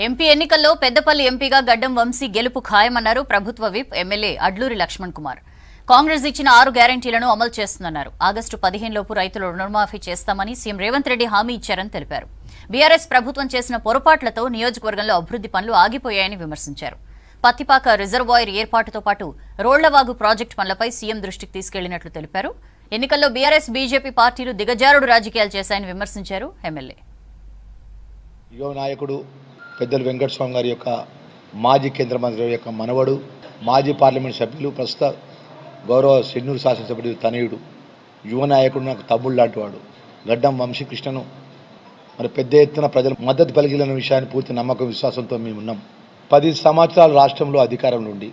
MP ఎన్నికల్లో పెద్దపల్లి ఎంపీగా గడ్డం వంశీ గెలుపు ఖాయమన్నారు ప్రభుత్వ విప్ ఎమ్మెల్యే అడ్లూరి లక్ష్మణ్ కుమార్. కాంగ్రెస్ ఇచ్చిన 6 గ్యారెంటీలను అమలు చేస్తుందన్నారు. ఆగస్టు 15 లోపు రైతుల రుణమాఫీ చేస్తామని సీఎం రేవంత్ రెడ్డి హామీ ఇచ్చారని తెలిపారు. బీఆర్ఎస్ ప్రభుత్వం చేసిన పొరపాట్లతో నియోజకవర్గంలో అభివృద్ధి పనులు ఆగిపోయాయని విమర్శించారు. పత్తిపాక రిజర్వాయర్ ఏర్పాటుతో పాటు రోళ్లవాగు ప్రాజెక్టు పనులపై సీఎం దృష్టికి తీసుకెళ్లినట్లు తెలిపారు. ఎన్నికల్లో బీఆర్ఎస్ బీజేపీ పార్టీలు దిగజారుడు రాజకీయాలు చేశాయని విమర్శించారు ఎమ్మెల్యే. యువ నాయకుడు పెద్దలు వెంకటస్వామి గారి యొక్క మాజీ కేంద్ర మంత్రి యొక్క మనవడు, మాజీ పార్లమెంట్ సభ్యులు, ప్రస్తుత గౌరవ చెన్నూరు శాసనసభ్యుడు తనయుడు, యువ నాయకుడు, నాకు తమ్ముడు లాంటి వాడు గడ్డం వంశీకృష్ణను మరి పెద్ద ఎత్తున ప్రజలు మద్దతు పలికిన విషయాన్ని పూర్తి నమ్మకం విశ్వాసంతో మేము ఉన్నాం. 10 సంవత్సరాల రాష్ట్రంలో అధికారం నుండి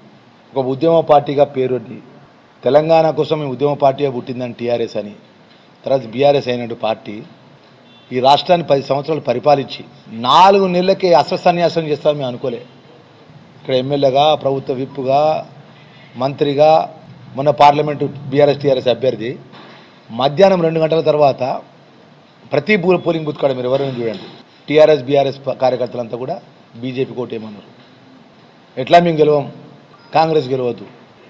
ఒక ఉద్యమ పార్టీగా పేరుండి తెలంగాణ కోసం ఈ ఉద్యమ పార్టీగా పుట్టిందని టీఆర్ఎస్ అని, తర్వాత బీఆర్ఎస్ అయినట్టు పార్టీ ఈ రాష్ట్రాన్ని 10 సంవత్సరాలు పరిపాలించి 4 నెలలకే అస్త్రసన్యాసం చేస్తారని మేము అనుకోలే. ఇక్కడ ఎమ్మెల్యేగా, ప్రభుత్వ విప్పుగా, మంత్రిగా, మొన్న పార్లమెంటు బీఆర్ఎస్ టీఆర్ఎస్ అభ్యర్థి మధ్యాహ్నం 2 గంటల తర్వాత ప్రతి పోలింగ్ బూత్ కాడ మీరు ఎవరైనా చూడండి, టీఆర్ఎస్ బీఆర్ఎస్ కార్యకర్తలంతా కూడా బీజేపీ కోటేమన్నారు. ఎట్లా మేము గెలవం, కాంగ్రెస్ గెలవద్దు.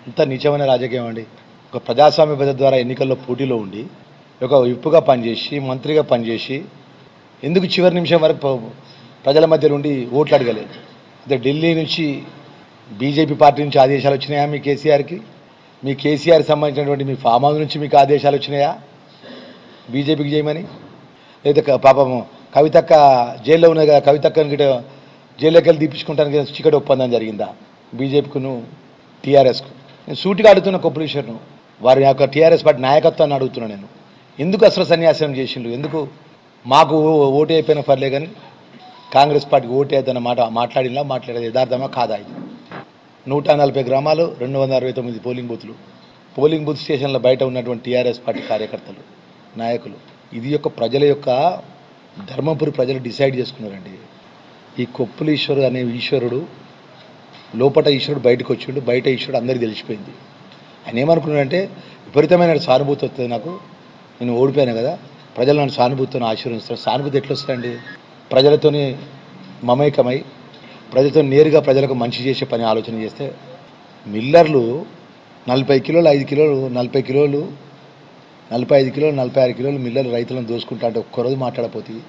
ఇంత నీచమైన రాజకీయం అండి. ఒక ప్రజాస్వామ్య పద్ధతి ద్వారా ఎన్నికల్లో పోటీలో ఉండి ఒక విప్పుగా పనిచేసి, మంత్రిగా పనిచేసి ఎందుకు చివరి నిమిషం వరకు ప్రజల మధ్య నుండి ఓట్లు అడగలేదు? అదే ఢిల్లీ నుంచి బీజేపీ పార్టీ నుంచి ఆదేశాలు వచ్చినాయా మీ కేసీఆర్కి? మీ కేసీఆర్ సంబంధించినటువంటి మీ ఫామ్ హౌస్ నుంచి మీకు ఆదేశాలు వచ్చినాయా బీజేపీకి చేయమని? లేదా పాపం కవితక్క జైల్లో ఉన్నది కదా, కవితక్కని గిట జైల్లోకి వెళ్ళి తీపించుకుంటానికి చికెట్ ఒప్పందం జరిగిందా బీజేపీకును టీఆర్ఎస్కు? నేను సూటిగా అడుగుతున్న కొప్పులీశ్వర్ను, వారి యొక్క టీఆర్ఎస్ పార్టీ నాయకత్వాన్ని అడుగుతున్నాను నేను. ఎందుకు అసలు సన్యాసం చేసిండు? ఎందుకు మాకు ఓటు అయిపోయిన పర్లే కానీ కాంగ్రెస్ పార్టీకి ఓటు వేద్దన్న మాట మాట్లాడేది యథార్థమా కాదా? ఇది 140 గ్రామాలు, 269 పోలింగ్ బూత్ స్టేషన్ల బయట ఉన్నటువంటి టీఆర్ఎస్ పార్టీ కార్యకర్తలు, నాయకులు, ఇది యొక్క ప్రజల యొక్క ధర్మపురి ప్రజలు డిసైడ్ చేసుకున్నారండి. ఈ కొప్పులీశ్వరు అనే ఈశ్వరుడు లోపట ఈశ్వరుడు బయటకు వచ్చిండు, బయట ఈశ్వరుడు అందరికీ తెలిసిపోయింది. ఆయన ఏమనుకున్నాడంటే విపరీతమైన సానుభూతి వస్తుంది నాకు, నేను ఓడిపోయాను కదా, ప్రజలు నన్ను సానుభూతితో ఆశీర్వదిస్తారు. సానుభూతి ఎట్లా వస్తుందండి? ప్రజలతోని మమేకమై ప్రజలతో నేరుగా ప్రజలకు మంచి చేసే పని ఆలోచన చేస్తే. మిల్లర్లు 40 కిలోలు, 5 కిలోలు, 40 కిలోలు, 45 కిలోలు, 46 కిలోలు మిల్లర్లు రైతులను దోసుకుంటా అంటే ఒక్కరోజు మాట్లాడపోతుంది.